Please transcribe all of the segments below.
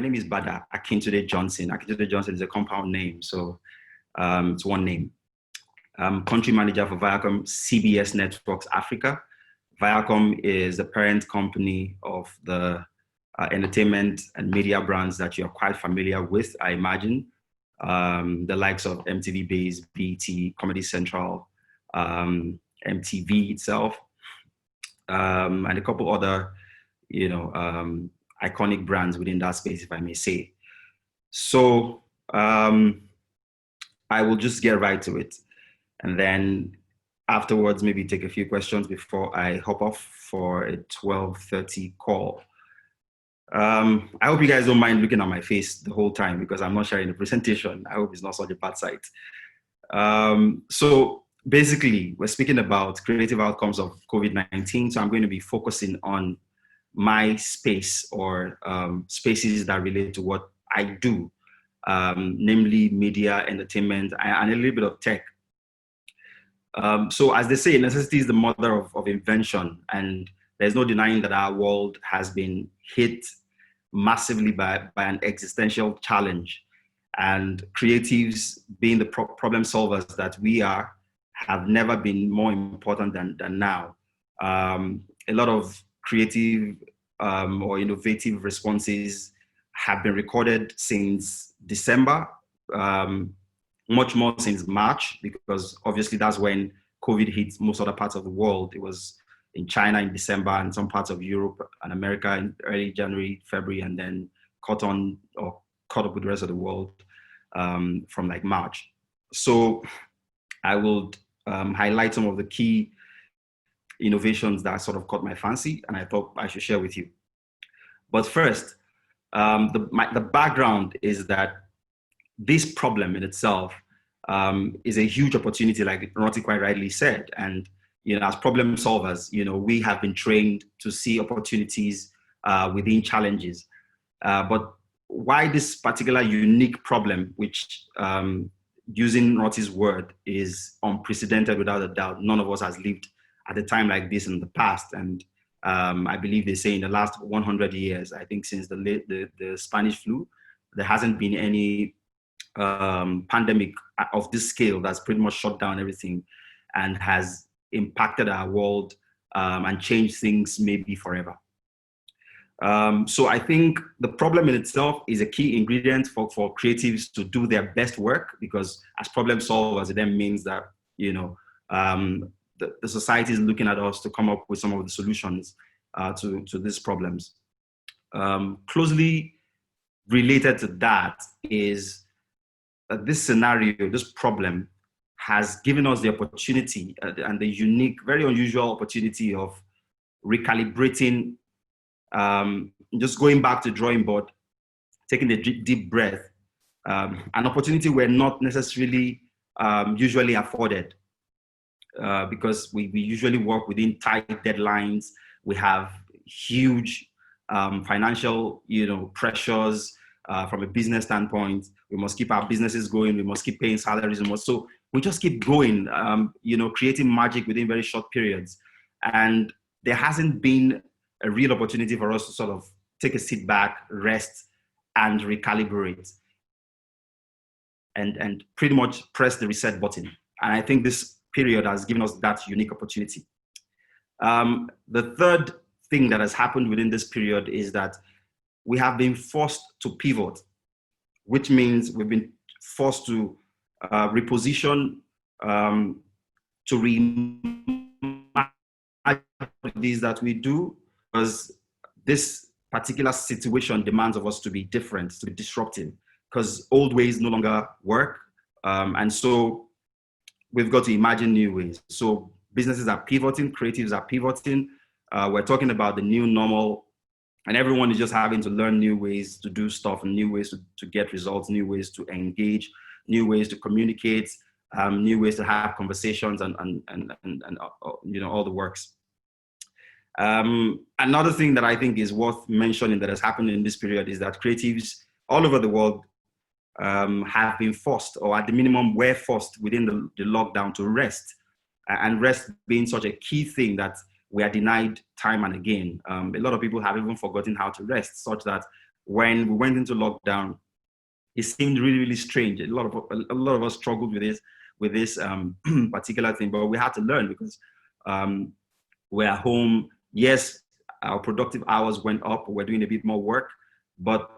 name is Bada Akintunde Johnson. Akintunde Johnson is a compound name, so it's one name. I'm country manager for ViacomCBS Network Africa. Viacom is the parent company of the entertainment and media brands that you're quite familiar with, I imagine. The likes of MTV Base, BET, Comedy Central, MTV itself, and a couple other, iconic brands within that space, if I may say. So I will just get right to it. And then afterwards, maybe take a few questions before I hop off for a 12:30 call. I hope you guys don't mind looking at my face the whole time because I'm not sharing the presentation. I hope it's not such a bad sight. So basically, we're speaking about creative outcomes of COVID-19. So I'm going to be focusing on my space or spaces that relate to what I do, namely media, entertainment, and a little bit of tech. So as they say, necessity is the mother of invention, and there's no denying that our world has been hit massively by an existential challenge. And creatives, being the problem solvers that we are, have never been more important than now. A lot of creative or innovative responses have been recorded since December, much more since March, because obviously that's when COVID hit most other parts of the world. It was in China in December and some parts of Europe and America in early January, February, and then caught up with the rest of the world from like March. So I will highlight some of the key innovations that sort of caught my fancy and I thought I should share with you. But first, the background is that this problem in itself is a huge opportunity, like Roti quite rightly said. And as problem solvers, we have been trained to see opportunities within challenges. But why this particular unique problem, which using Roti's word, is unprecedented without a doubt. None of us has lived at a time like this in the past. And I believe they say in the last 100 years, I think since the Spanish flu, there hasn't been any pandemic of this scale that's pretty much shut down everything and has impacted our world and changed things maybe forever. So I think the problem in itself is a key ingredient for creatives to do their best work, because as problem solvers, it then means that, the society is looking at us to come up with some of the solutions to these problems. Closely related to that is that this scenario, this problem, has given us the opportunity and the unique, very unusual opportunity of recalibrating, just going back to drawing board, taking a deep breath, an opportunity we're not necessarily usually afforded because we usually work within tight deadlines. We have huge financial, pressures from a business standpoint. We must keep our businesses going. We must keep paying salaries. So we just keep going, creating magic within very short periods. And there hasn't been a real opportunity for us to sort of take a sit back, rest, and recalibrate, and pretty much press the reset button. And I think this period has given us that unique opportunity. The third thing that has happened within this period is that we have been forced to pivot, which means we've been forced to reposition, to reimagine these that we do, because this particular situation demands of us to be different, to be disruptive, because old ways no longer work. And so we've got to imagine new ways. So businesses are pivoting, creatives are pivoting. We're talking about the new normal, and everyone is just having to learn new ways to do stuff, and new ways to get results, new ways to engage, new ways to communicate, new ways to have conversations, and all the works. Another thing that I think is worth mentioning that has happened in this period is that creatives all over the world have been forced, or at the minimum were forced within the lockdown, to rest, and rest being such a key thing that we are denied time and again. A lot of people have even forgotten how to rest, such that when we went into lockdown, it seemed really, really strange. A lot of us struggled with this particular thing, but we had to learn because we're at home. Yes, our productive hours went up. We're doing a bit more work, but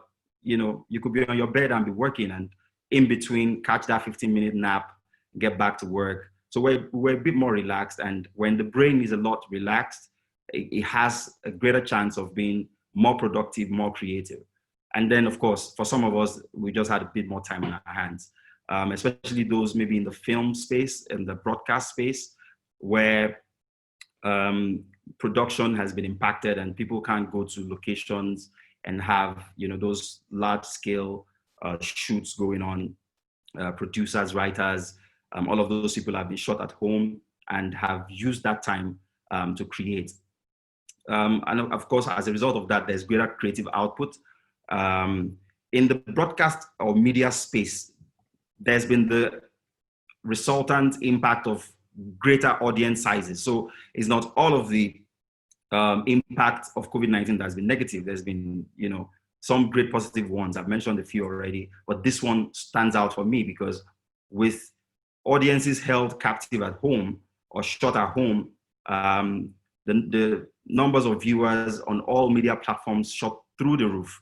you could be on your bed and be working, and in between catch that 15-minute nap, get back to work. So we're a bit more relaxed, and when the brain is a lot relaxed, it has a greater chance of being more productive, more creative. And then, of course, for some of us, we just had a bit more time on our hands, especially those maybe in the film space and the broadcast space, where production has been impacted and people can't go to locations and have those large scale shoots going on. Producers, writers, all of those people have been shot at home and have used that time to create. And of course, as a result of that, there's greater creative output. In the broadcast or media space, there's been the resultant impact of greater audience sizes. So it's not all of the impact of COVID-19 that's been negative. There's been, some great positive ones. I've mentioned a few already, but this one stands out for me because with audiences held captive at home or shut at home, the numbers of viewers on all media platforms shot through the roof.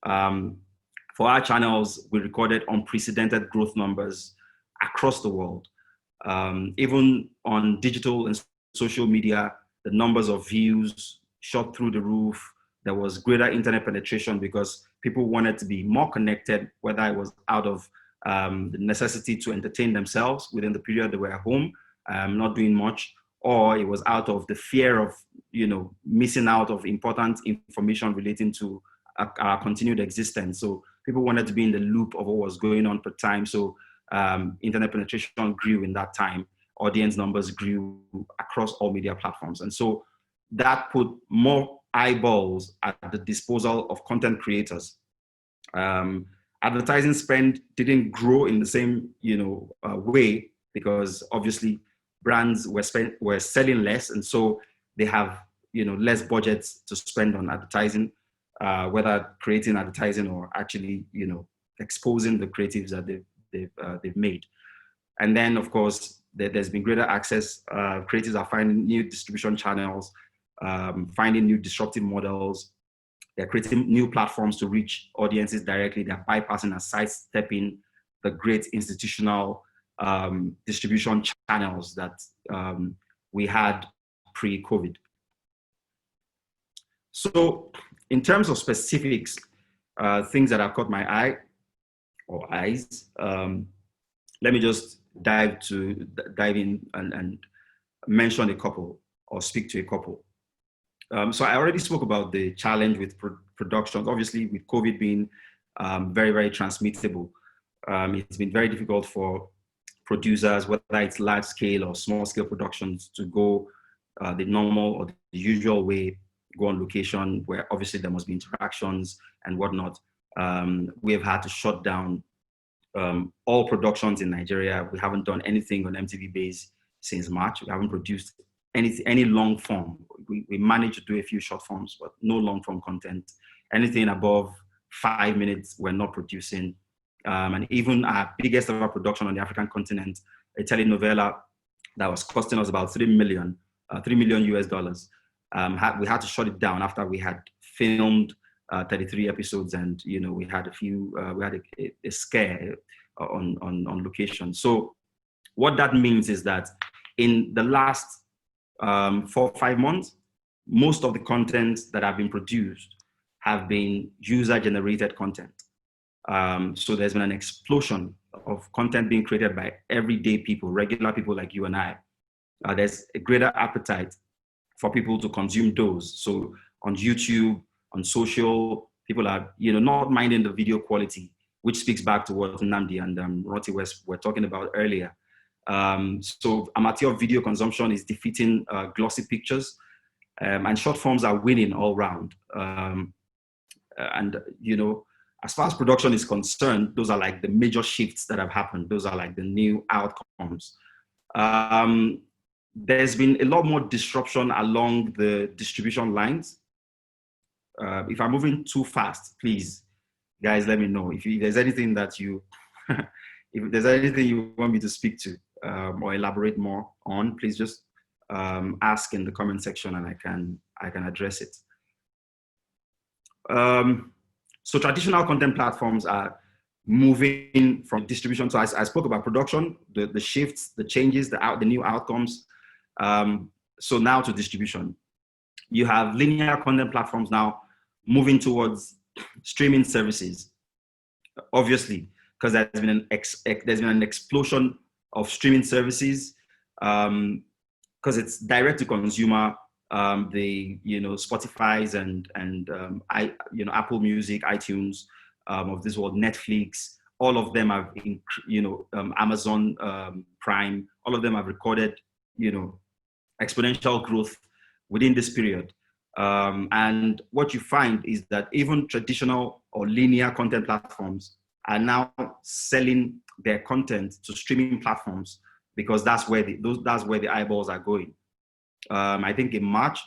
For our channels, we recorded unprecedented growth numbers across the world. Even on digital and social media, the numbers of views shot through the roof. There was greater internet penetration because people wanted to be more connected, whether it was out of the necessity to entertain themselves within the period they were at home, not doing much, or it was out of the fear of missing out of important information relating to our continued existence. So people wanted to be in the loop of what was going on per time. So internet penetration grew in that time. Audience numbers grew across all media platforms. And so that put more eyeballs at the disposal of content creators. Advertising spend didn't grow in the same way because obviously brands were selling less, and so they have less budgets to spend on advertising, whether creating advertising or actually exposing the creatives that they've made. And then of course there's been greater access. Creatives are finding new distribution channels, finding new disruptive models. They're creating new platforms to reach audiences directly. They're bypassing and sidestepping the great institutional distribution channels that we had pre-COVID. So in terms of specifics, things that have caught my eye or eyes, let me just dive in and mention a couple or speak to a couple. So I already spoke about the challenge with productions. Obviously, with COVID being very, very transmittable, it's been very difficult for producers, whether it's large scale or small scale productions, to go the normal or the usual way, go on location where obviously there must be interactions and whatnot. We have had to shut down all productions in Nigeria. We haven't done anything on MTV Base since March. We haven't produced any long form. We managed to do a few short forms, but no long form content. Anything above 5 minutes, we're not producing. And even our biggest ever production on the African continent, a telenovela that was costing us about $3 million US. We had to shut it down after we had filmed 33 episodes, and we had a scare on location. So what that means is that in the last 4 or 5 months, most of the content that have been produced have been user-generated content. So there's been an explosion of content being created by everyday people, regular people like you and I. There's a greater appetite for people to consume those. So on YouTube, on social, people are not minding the video quality, which speaks back to what Nnamdi and Roti were talking about earlier. So amateur video consumption is defeating glossy pictures, and short forms are winning all round. And as far as production is concerned, those are like the major shifts that have happened. Those are like the new outcomes. There's been a lot more disruption along the distribution lines. If I'm moving too fast, please guys, let me know if there's anything that you, if there's anything you want me to speak to or elaborate more on. Please just ask in the comment section, and I can address it. So traditional content platforms are moving from distribution. So I spoke about production, the shifts, the changes, the new outcomes. So now to distribution. You have linear content platforms now moving towards streaming services, obviously, because there's been an explosion of streaming services, because it's direct to consumer. The Spotify's and Apple Music, iTunes of this world, Netflix, all of them have Amazon Prime, all of them have recorded exponential growth within this period. And what you find is that even traditional or linear content platforms are now selling their content to streaming platforms, because that's where the eyeballs are going. I think in March,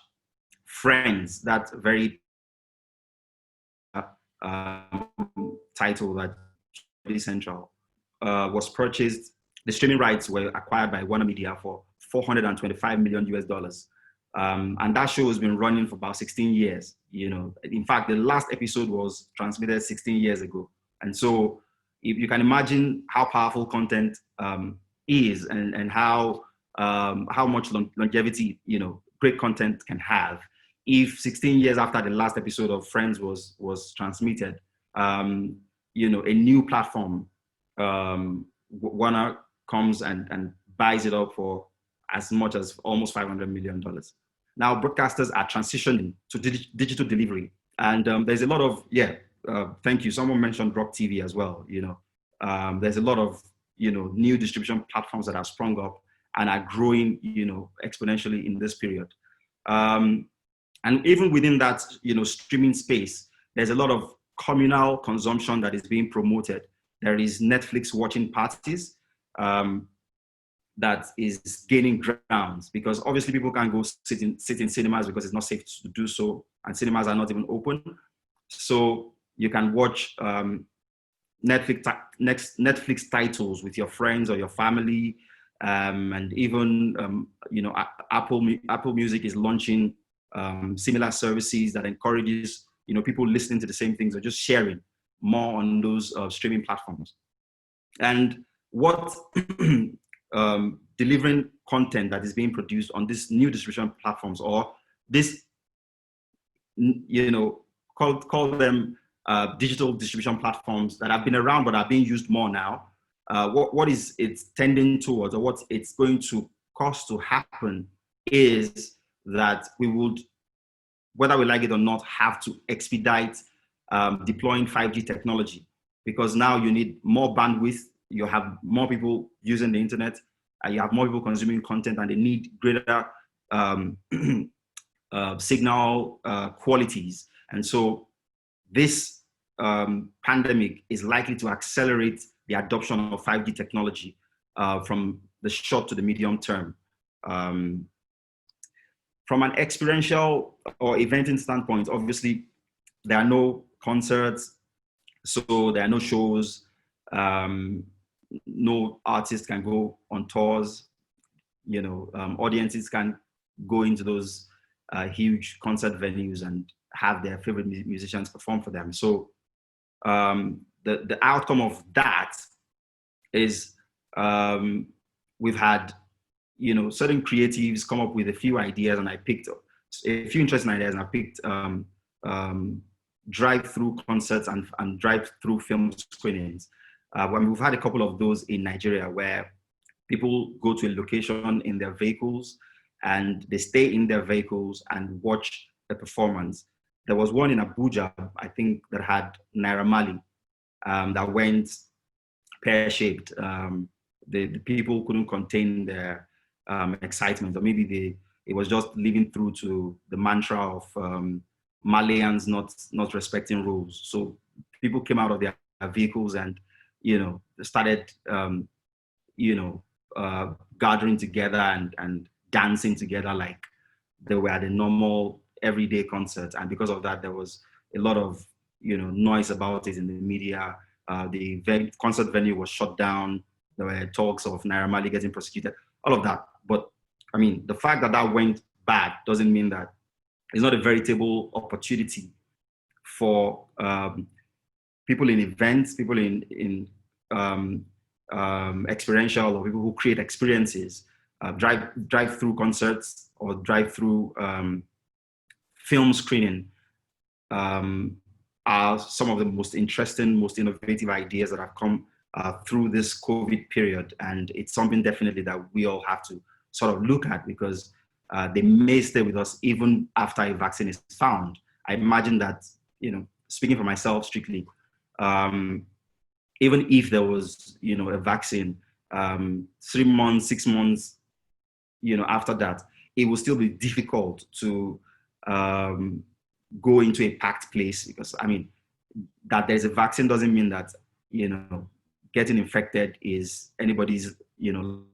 Friends, that very title that is central, was purchased. The streaming rights were acquired by Warner Media for $425 million US. And that show has been running for about 16 years. In fact, the last episode was transmitted 16 years ago. And so if you can imagine how powerful content is, and how much longevity, great content can have. If 16 years after the last episode of Friends was transmitted, a new platform, Warner comes and buys it up for as much as almost $500 million. Now, broadcasters are transitioning to digital delivery. And there's a lot of, thank you. Someone mentioned Rock TV as well. There's a lot of, new distribution platforms that have sprung up and are growing, exponentially in this period. And even within that, streaming space, there's a lot of communal consumption that is being promoted. There is Netflix watching parties that is gaining grounds, because obviously people can't go sit in cinemas because it's not safe to do so, and cinemas are not even open. So you can watch Netflix titles with your friends or your family, and even Apple Music is launching similar services that encourages people listening to the same things or just sharing more on those streaming platforms. And what delivering content that is being produced on these new distribution platforms, or this, call them digital distribution platforms that have been around but are being used more now. What is it's tending towards, or what it's going to cause to happen, is that we would, whether we like it or not, have to expedite deploying 5G technology, because now you need more bandwidth, you have more people using the internet, you have more people consuming content, and they need greater signal qualities. And so this pandemic is likely to accelerate the adoption of 5G technology from the short to the medium term. From an experiential or eventing standpoint, obviously, there are no concerts, so there are no shows, no artists can go on tours, audiences can go into those huge concert venues and have their favorite musicians perform for them. So the outcome of that is we've had certain creatives come up with a few ideas, and I picked a few interesting ideas, and I picked drive-through concerts and drive-through film screenings. We've had a couple of those in Nigeria, where people go to a location in their vehicles and they stay in their vehicles and watch a performance. There was one in Abuja, I think, that had Naira Marley that went pear-shaped. The people couldn't contain their excitement, or maybe it was just living through to the mantra of Malians not respecting rules. So people came out of their vehicles and started gathering together and dancing together like they were at a normal everyday concert. And because of that, there was a lot of noise about it in the media. The concert venue was shut down. There were talks of Naira Marley getting prosecuted, all of that. But I mean, the fact that that went bad doesn't mean that it's not a veritable opportunity for people in events, people in experiential, or people who create experiences, drive-through concerts or drive-through film screening are some of the most interesting, most innovative ideas that have come through this COVID period. And it's something definitely that we all have to sort of look at, because they may stay with us even after a vaccine is found. I imagine that, speaking for myself strictly, even if there was, a vaccine, 3 months, 6 months, after that, it will still be difficult to go into a packed place, because I mean, that there's a vaccine doesn't mean that, getting infected is anybody's,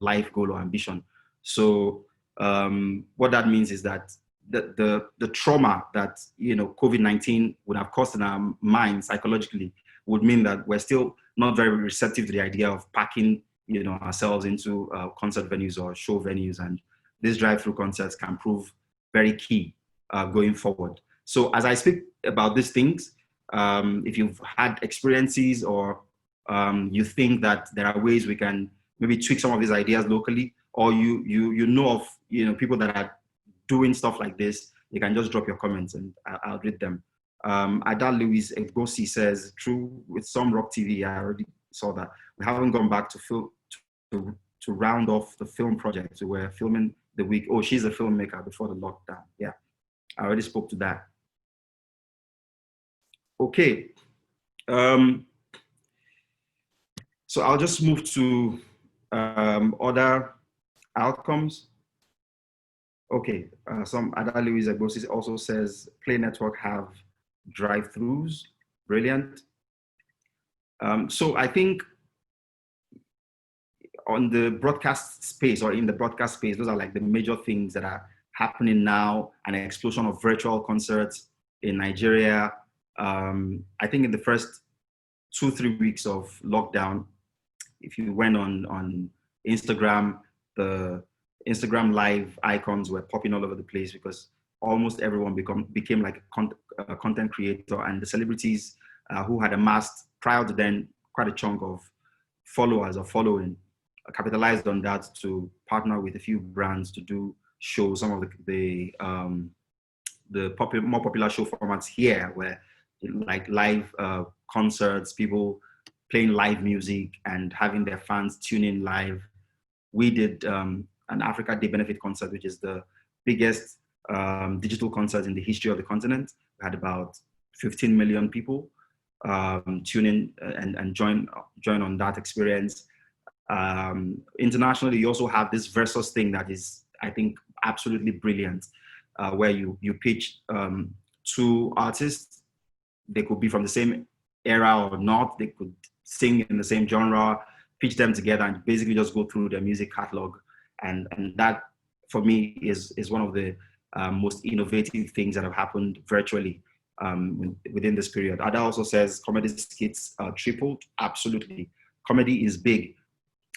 life goal or ambition. So what that means is that the trauma that, COVID-19 would have caused in our minds psychologically would mean that we're still not very receptive to the idea of packing, ourselves into concert venues or show venues. And these drive-through concerts can prove very key going forward. So as I speak about these things, if you've had experiences, or you think that there are ways we can maybe tweak some of these ideas locally, or you know of people that are doing stuff like this, you can just drop your comments and I'll read them. Ada Louise Egosi says, true, with some Rock TV, I already saw that. We haven't gone back to round off the film project. So we're filming the week. Oh, she's a filmmaker before the lockdown. Yeah, I already spoke to that. Okay. So I'll just move to other outcomes. Okay, some Ada Louise Agbosis also says Play Network have drive-throughs. Brilliant. So I think on the broadcast space, or in the broadcast space, those are like the major things that are happening now. An explosion of virtual concerts in Nigeria. I think in the first 2-3 weeks of lockdown, if you went on Instagram, the Instagram live icons were popping all over the place, because almost everyone became like a content creator, and the celebrities who had amassed prior to then quite a chunk of followers or following capitalized on that to partner with a few brands to do shows. Some of the more popular show formats here were like live concerts, people playing live music and having their fans tune in live. We did an Africa Day benefit concert, which is the biggest digital concert in the history of the continent. We had about 15 million people tune in and join on that experience. Internationally, you also have this Versus thing that is, I think, absolutely brilliant, where you pitch 2 artists. They could be from the same era or not. They could sing in the same genre, pitch them together, and basically just go through their music catalog. And that, for me, is one of the most innovative things that have happened virtually within this period. Ada also says comedy skits tripled. Absolutely. Comedy is big.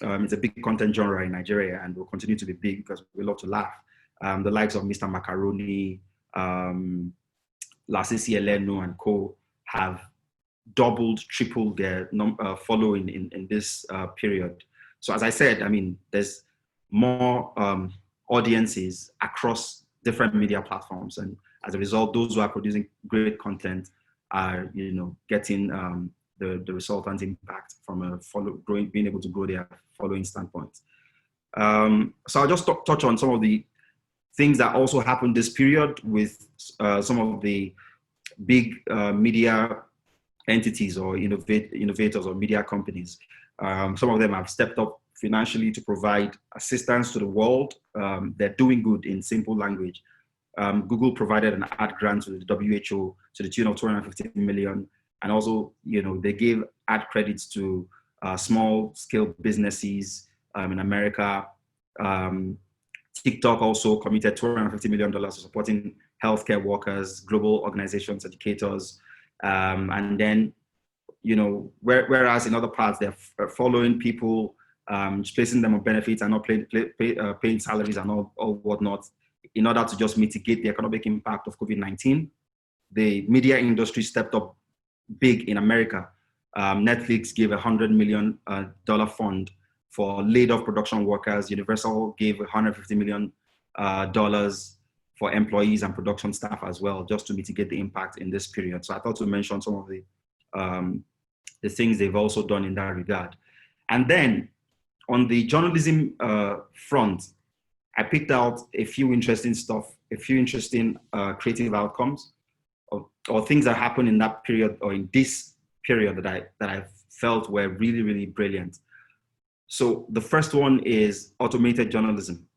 It's a big content genre in Nigeria, and will continue to be big because we love to laugh. The likes of Mr. Macaroni, Lasisi Elenu and co have doubled, tripled their following in this period. So as I said, I mean, there's more audiences across different media platforms, and as a result, those who are producing great content are, getting the resultant impact from being able to grow their following standpoint. So I'll just touch on some of the things that also happened this period with some of the big media entities or innovators or media companies. Some of them have stepped up financially to provide assistance to the world. They're doing good in simple language. Google provided an ad grant to the WHO to the tune of 250 million. And also, they gave ad credits to small scale businesses in America. TikTok also committed $250 million to supporting healthcare workers, global organizations, educators. And then, whereas in other parts, they're following people, placing them on benefits and not paying salaries and all whatnot, in order to just mitigate the economic impact of COVID-19. The media industry stepped up big in America. Netflix gave $100 million fund for laid off production workers. Universal gave $150 million for employees and production staff as well, just to mitigate the impact in this period. So I thought to mention some of the things they've also done in that regard. And then on the journalism front, I picked out a few interesting stuff, a few interesting creative outcomes, or things that happened in that period, or in this period, that I felt were really, really brilliant. So the first one is automated journalism.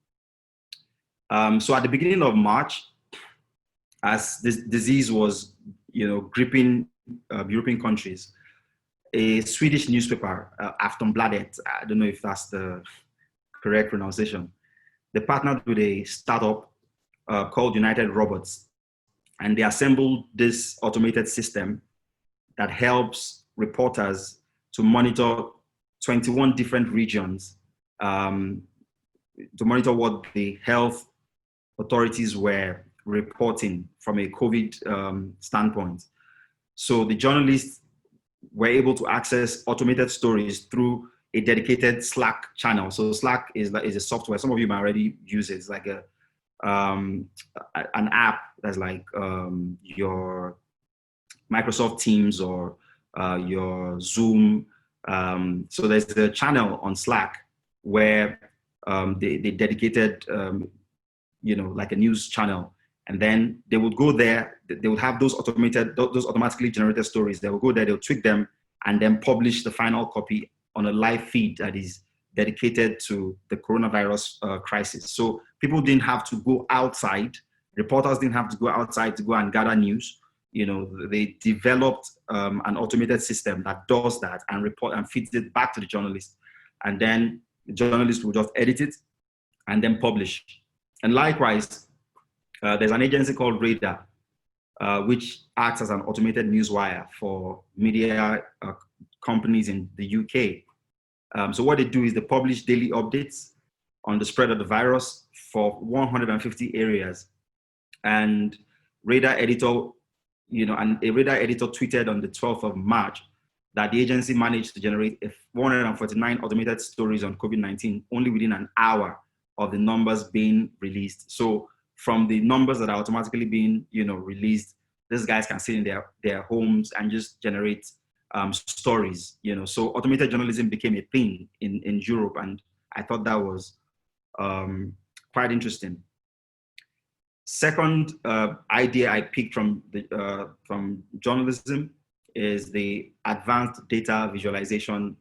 So at the beginning of March, as this disease was, gripping European countries, a Swedish newspaper, Aftonbladet, I don't know if that's the correct pronunciation, they partnered with a startup called United Robots, and they assembled this automated system that helps reporters to monitor 21 different regions, to monitor what the health authorities were reporting from a COVID standpoint. So the journalists were able to access automated stories through a dedicated Slack channel. So Slack is a software. Some of you might already use it. It's like an app that's like your Microsoft Teams or your Zoom. So there's a channel on Slack where they dedicated, like a news channel. And then they would go there, they would have those automatically generated stories. They will go there, they'll tweak them, and then publish the final copy on a live feed that is dedicated to the coronavirus crisis. So people didn't have to go outside, reporters didn't have to go outside to go and gather news. They developed an automated system that does that and report and feeds it back to the journalist. And then the journalist will just edit it and then publish. And likewise, there's an agency called Radar, which acts as an automated newswire for media companies in the UK. So what they do is they publish daily updates on the spread of the virus for 150 areas. And Radar editor, a Radar editor tweeted on the 12th of March that the agency managed to generate 149 automated stories on COVID-19 only within an hour of the numbers being released. So from the numbers that are automatically being, released, these guys can sit in their homes and just generate stories, So automated journalism became a thing in Europe, and I thought that was quite interesting. Second idea I picked from journalism is the advanced data visualization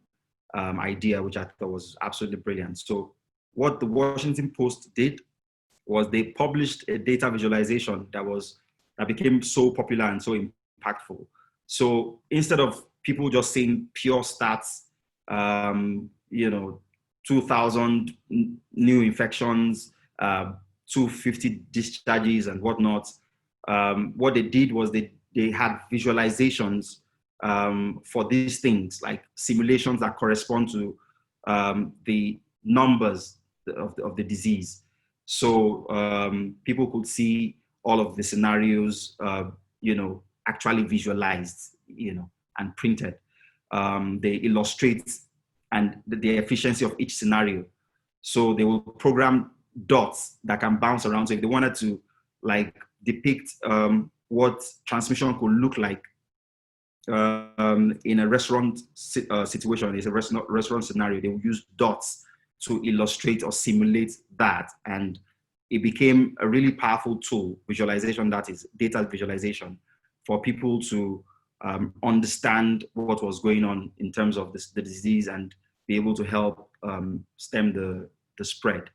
idea, which I thought was absolutely brilliant. So what the Washington Post did was they published a data visualization that became so popular and so impactful. So instead of people just seeing pure stats, 2,000 new infections, 250 discharges and whatnot, what they did was they had visualizations for these things, like simulations that correspond to the numbers of the disease. So people could see all of the scenarios, actually visualized, and printed. They illustrate and the efficiency of each scenario. So they will program dots that can bounce around. So if they wanted to depict what transmission could look like in a restaurant situation, it's a restaurant scenario, they will use dots to illustrate or simulate that. And it became a really powerful tool, visualization, that is data visualization, for people to understand what was going on in terms of the disease and be able to help stem the spread.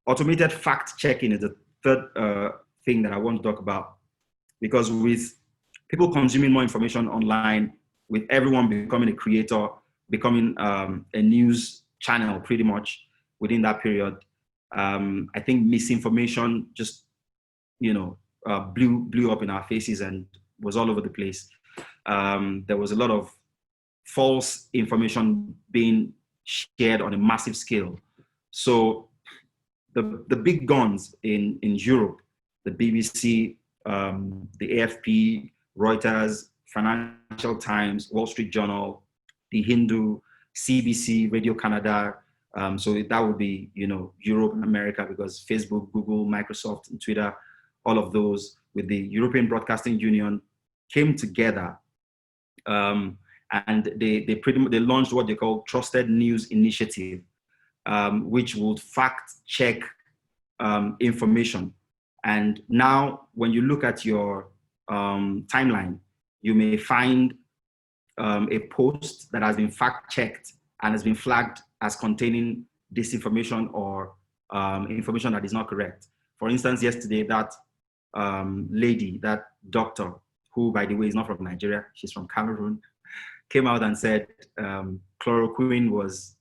Automated fact checking is the third thing that I want to talk about, because with people consuming more information online, with everyone becoming a creator, becoming a news channel pretty much within that period, I think misinformation just blew up in our faces and was all over the place. There was a lot of false information being shared on a massive scale. So the big guns in Europe, the BBC, the AFP, Reuters, Financial Times, Wall Street Journal, the Hindu, CBC, Radio Canada. So that would be, Europe and America, because Facebook, Google, Microsoft, and Twitter, all of those with the European Broadcasting Union came together, and they launched what they call Trusted News Initiative, which would fact check information. And now, when you look at your timeline, you may find a post that has been fact checked and has been flagged as containing disinformation or information that is not correct. For instance, yesterday, that lady, that doctor, who, by the way, is not from Nigeria, she's from Cameroon, came out and said chloroquine was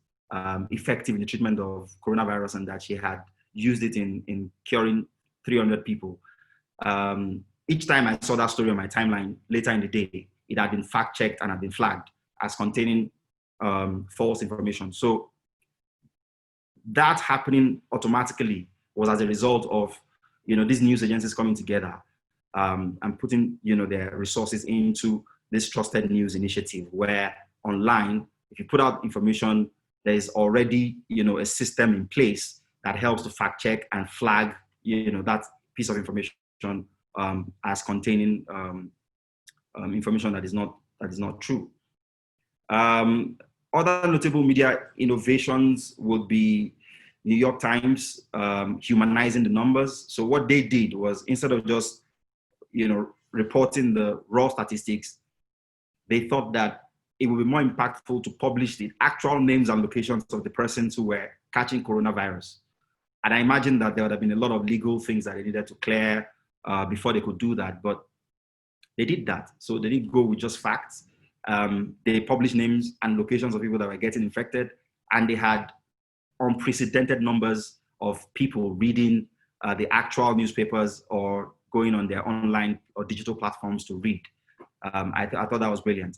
effective in the treatment of coronavirus, and that she had used it in curing 300 people. Each time I saw that story on my timeline later in the day, it had been fact-checked and had been flagged as containing false information. So that happening automatically was as a result of these news agencies coming together and putting their resources into this Trusted News Initiative, where online, if you put out information, there is already a system in place that helps to fact check and flag that piece of information as containing information that is not true. Other notable media innovations would be New York Times humanizing the numbers. So what they did was, instead of just reporting the raw statistics, they thought that it would be more impactful to publish the actual names and locations of the persons who were catching coronavirus. And I imagine that there would have been a lot of legal things that they needed to clear before they could do that, but they did that. So they didn't go with just facts. They published names and locations of people that were getting infected, and they had unprecedented numbers of people reading the actual newspapers or going on their online or digital platforms to read. I thought that was brilliant.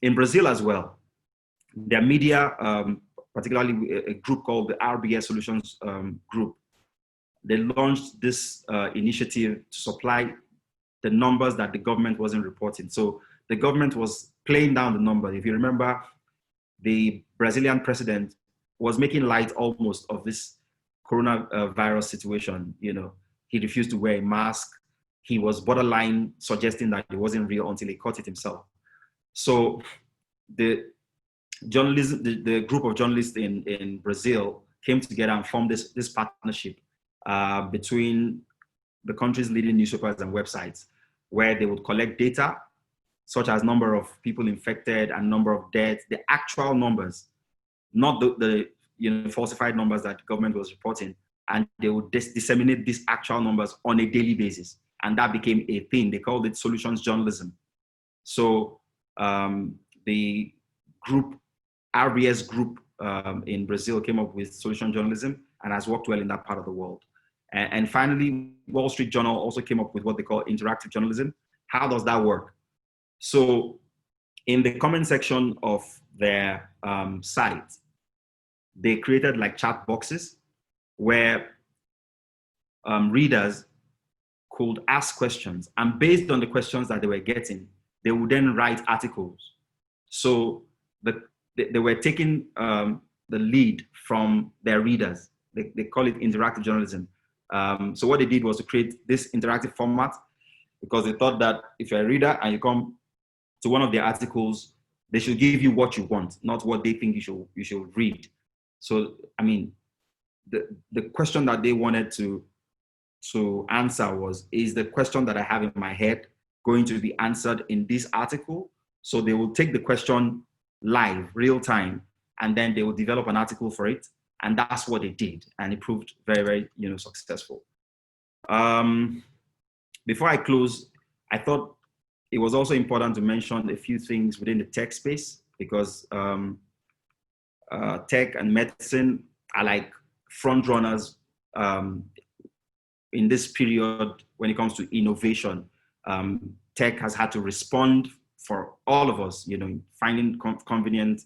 In Brazil as well, their media, particularly a group called the RBS Solutions Group, they launched this initiative to supply the numbers that the government wasn't reporting. So the government was playing down the number. If you remember, the Brazilian president was making light almost of this coronavirus situation. He refused to wear a mask. He was borderline suggesting that it wasn't real until he caught it himself. So the group of journalists in Brazil came together and formed this partnership between the country's leading newspapers and websites, where they would collect data such as number of people infected and number of deaths, the actual numbers, not the falsified numbers that the government was reporting, and they would disseminate these actual numbers on a daily basis. And that became a thing. They called it solutions journalism. So the group, RBS group in Brazil, came up with solution journalism and has worked well in that part of the world. And finally, Wall Street Journal also came up with what they call interactive journalism. How does that work? So in the comment section of their site, they created like chat boxes where readers could ask questions, and based on the questions that they were getting, they would then write articles. So they were taking the lead from their readers. They call it interactive journalism. So what they did was to create this interactive format, because they thought that if you're a reader and you come to one of their articles, they should give you what you want, not what they think you should read. So, I mean, the question that they wanted to answer was, is the question that I have in my head going to be answered in this article? So they will take the question live, real time, and then they will develop an article for it. And that's what they did. And it proved very, very, successful. Before I close, I thought it was also important to mention a few things within the tech space, because tech and medicine are like front runners in this period when it comes to innovation. Tech has had to respond for all of us, finding convenient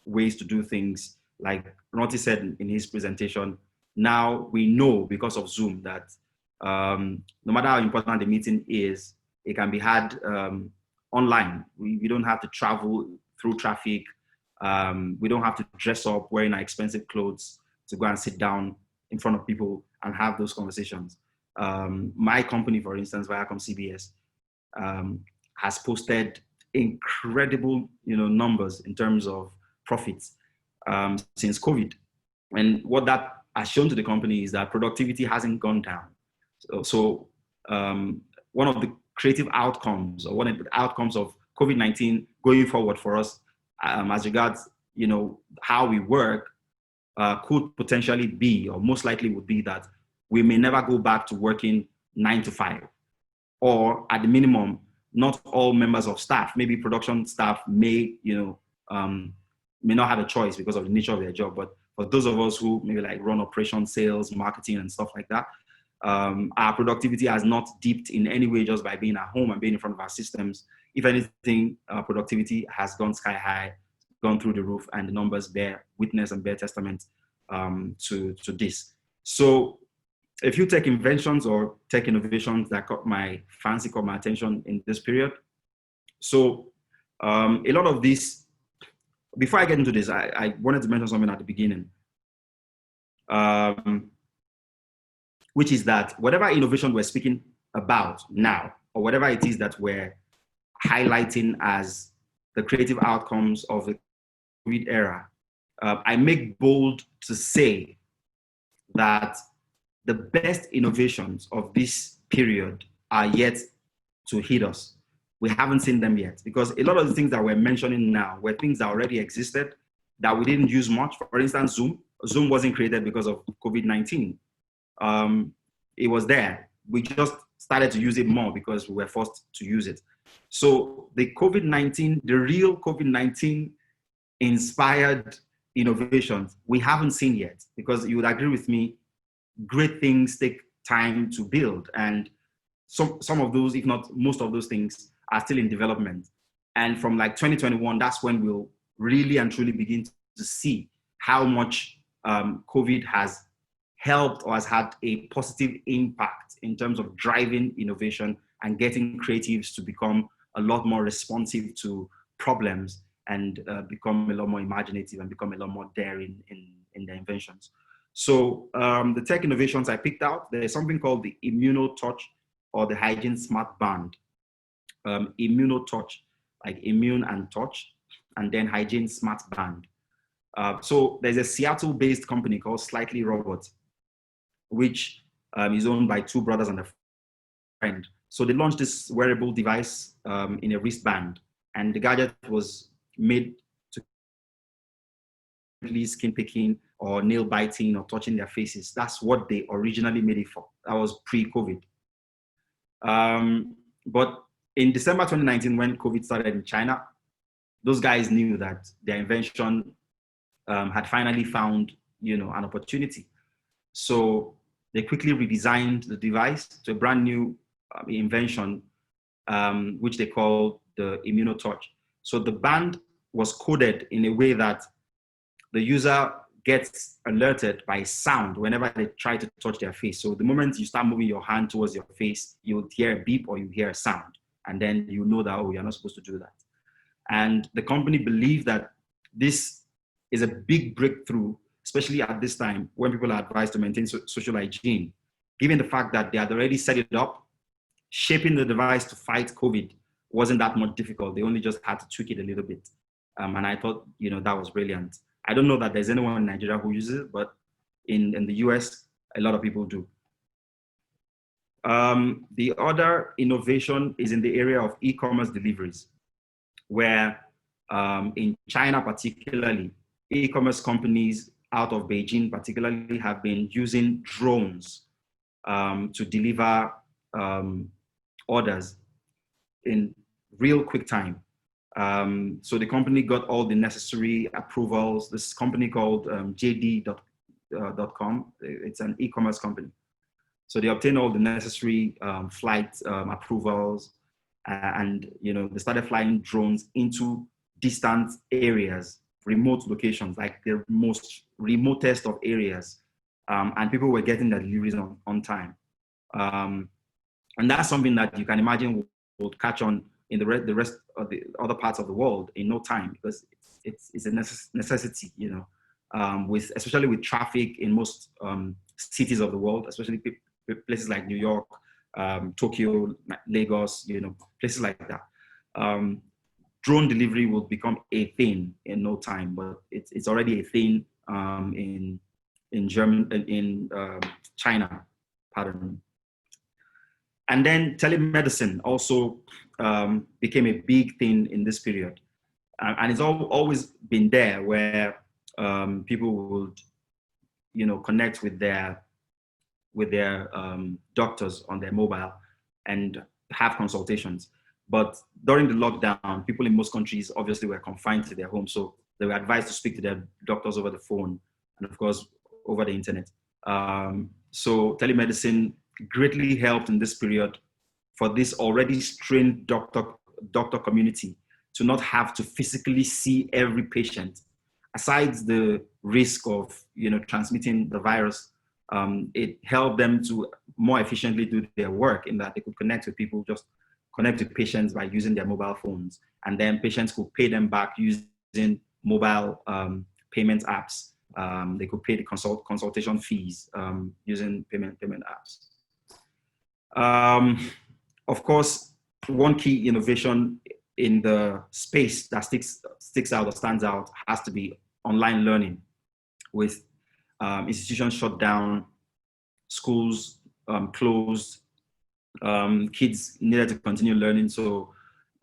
ways to do things. Like Roti said in his presentation, now we know because of Zoom that no matter how important the meeting is, it can be had online. We don't have to travel through traffic. We don't have to dress up wearing our expensive clothes to go and sit down in front of people and have those conversations. My company, for instance, ViacomCBS, has posted incredible, numbers in terms of profits since COVID. And what that has shown to the company is that productivity hasn't gone down. So one of the creative outcomes, or one of the outcomes of COVID-19 going forward for us, as regards, how we work, could potentially be, or most likely would be, that we may never go back to working 9 to 5, or at the minimum, not all members of staff, maybe production staff may not have a choice because of the nature of their job. But for those of us who maybe like run operations, sales, marketing, and stuff like that, our productivity has not dipped in any way just by being at home and being in front of our systems. If anything, productivity has gone sky high, gone through the roof, and the numbers bear witness and bear testament to this. So a few tech inventions or tech innovations that caught my attention in this period. So a lot of this, before I get into this, I wanted to mention something at the beginning, which is that whatever innovation we're speaking about now, or whatever it is that we're highlighting as the creative outcomes of the COVID era, I make bold to say that the best innovations of this period are yet to hit us. We haven't seen them yet, because a lot of the things that we're mentioning now were things that already existed that we didn't use much. For instance, Zoom. Zoom wasn't created because of COVID-19. It was there. We just started to use it more because we were forced to use it. So the real COVID-19 inspired innovations, we haven't seen yet, because you would agree with me, great things take time to build. And some of those, if not most of those things, are still in development. And from like 2021, that's when we'll really and truly begin to see how much COVID has helped or has had a positive impact in terms of driving innovation and getting creatives to become a lot more responsive to problems, and become a lot more imaginative and become a lot more daring in their inventions. So the tech innovations I picked out, there's something called the ImmunoTouch, or the Hygiene Smart Band. ImmunoTouch, like immune and touch, and then Hygiene Smart Band. So there's a Seattle-based company called Slightly Robots, which is owned by two brothers and a friend. So they launched this wearable device in a wristband, and the gadget was made to skin picking or nail biting or touching their faces. That's what they originally made it for. That was pre-COVID. But in December 2019, when COVID started in China, those guys knew that their invention had finally found, an opportunity. So they quickly redesigned the device to a brand new invention, which they call the ImmunoTouch. So the band was coded in a way that the user gets alerted by sound whenever they try to touch their face. So the moment you start moving your hand towards your face, you'll hear a beep or you hear a sound. And then you know that, oh, you're not supposed to do that. And the company believed that this is a big breakthrough, especially at this time when people are advised to maintain social hygiene, given the fact that they had already set it up. Shaping the device to fight COVID wasn't that much difficult. They only just had to tweak it a little bit. And I thought, that was brilliant. I don't know that there's anyone in Nigeria who uses it, but in the US, a lot of people do. The other innovation is in the area of e-commerce deliveries, where in China particularly, e-commerce companies out of Beijing particularly have been using drones to deliver orders in real quick time. So the company got all the necessary approvals. This company called JD.com, it's an e-commerce company. So they obtained all the necessary flight approvals, and they started flying drones into distant areas, remote locations, like the most remotest of areas, and people were getting their deliveries on time. And that's something that you can imagine will catch on in the rest of the other parts of the world in no time, because it's a necessity, especially with traffic in most cities of the world, especially places like New York, Tokyo, Lagos, places like that. Drone delivery will become a thing in no time, but it's already a thing in China, pardon me. And then telemedicine also became a big thing in this period. And it's always been there, where people would, connect with their doctors on their mobile and have consultations. But during the lockdown, people in most countries obviously were confined to their homes. So they were advised to speak to their doctors over the phone and, of course, over the internet. So telemedicine greatly helped in this period for this already strained doctor community to not have to physically see every patient. Aside the risk of transmitting the virus, it helped them to more efficiently do their work, in that they could connect with people, just connect with patients by using their mobile phones, and then patients could pay them back using mobile payment apps. They could pay the consultation fees using payment apps. Of course, one key innovation in the space that sticks out or stands out has to be online learning. With institutions shut down, schools closed, kids needed to continue learning. So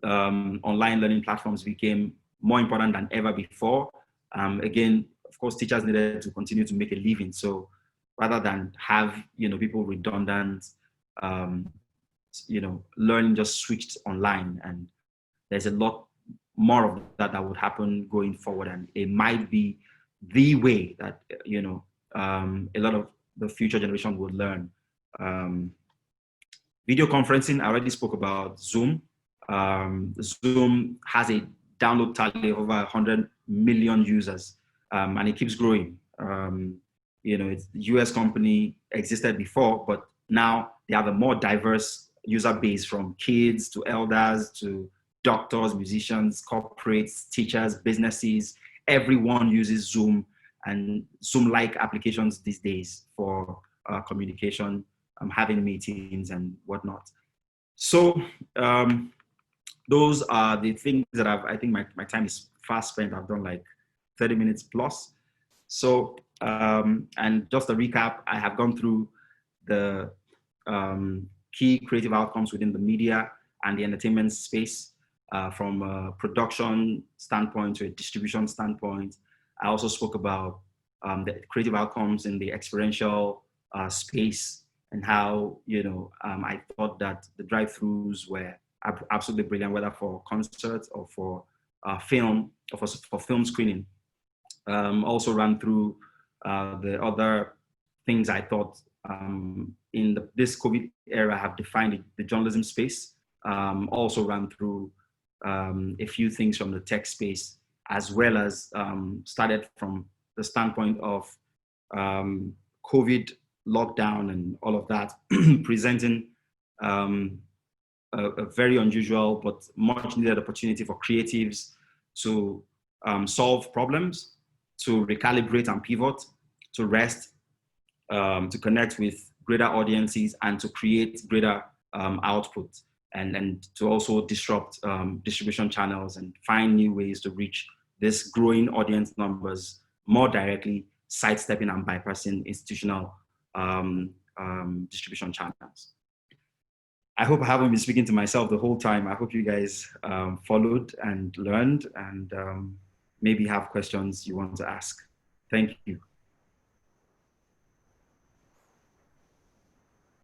online learning platforms became more important than ever before. Again, of course, teachers needed to continue to make a living. So rather than have people redundant, learning just switched online, and there's a lot more of that would happen going forward, and it might be the way that a lot of the future generation would learn. Video conferencing, I already spoke about Zoom. Zoom has a download tally of over 100 million users, and it keeps growing. It's a US company, existed before, but now they have a more diverse user base, from kids to elders to doctors, musicians, corporates, teachers, businesses. Everyone uses Zoom and Zoom-like applications these days for communication, having meetings and whatnot. So those are the things that I think my time is fast spent. I've done like 30 minutes plus. So, and just a recap, I have gone through the key creative outcomes within the media and the entertainment space, from a production standpoint to a distribution standpoint. I also spoke about the creative outcomes in the experiential space, and how I thought that the drive-thrus were absolutely brilliant, whether for concerts or for film, or for film screening. Also ran through the other things I thought in this COVID era have defined the journalism space. Also ran through a few things from the tech space, as well as started from the standpoint of COVID lockdown and all of that, presenting a very unusual but much needed opportunity for creatives to solve problems, to recalibrate and pivot, to rest, to connect with greater audiences, and to create greater output, and to also disrupt distribution channels and find new ways to reach this growing audience numbers more directly, sidestepping and bypassing institutional distribution channels. I hope I haven't been speaking to myself the whole time. I hope you guys followed and learned, and maybe have questions you want to ask. Thank you.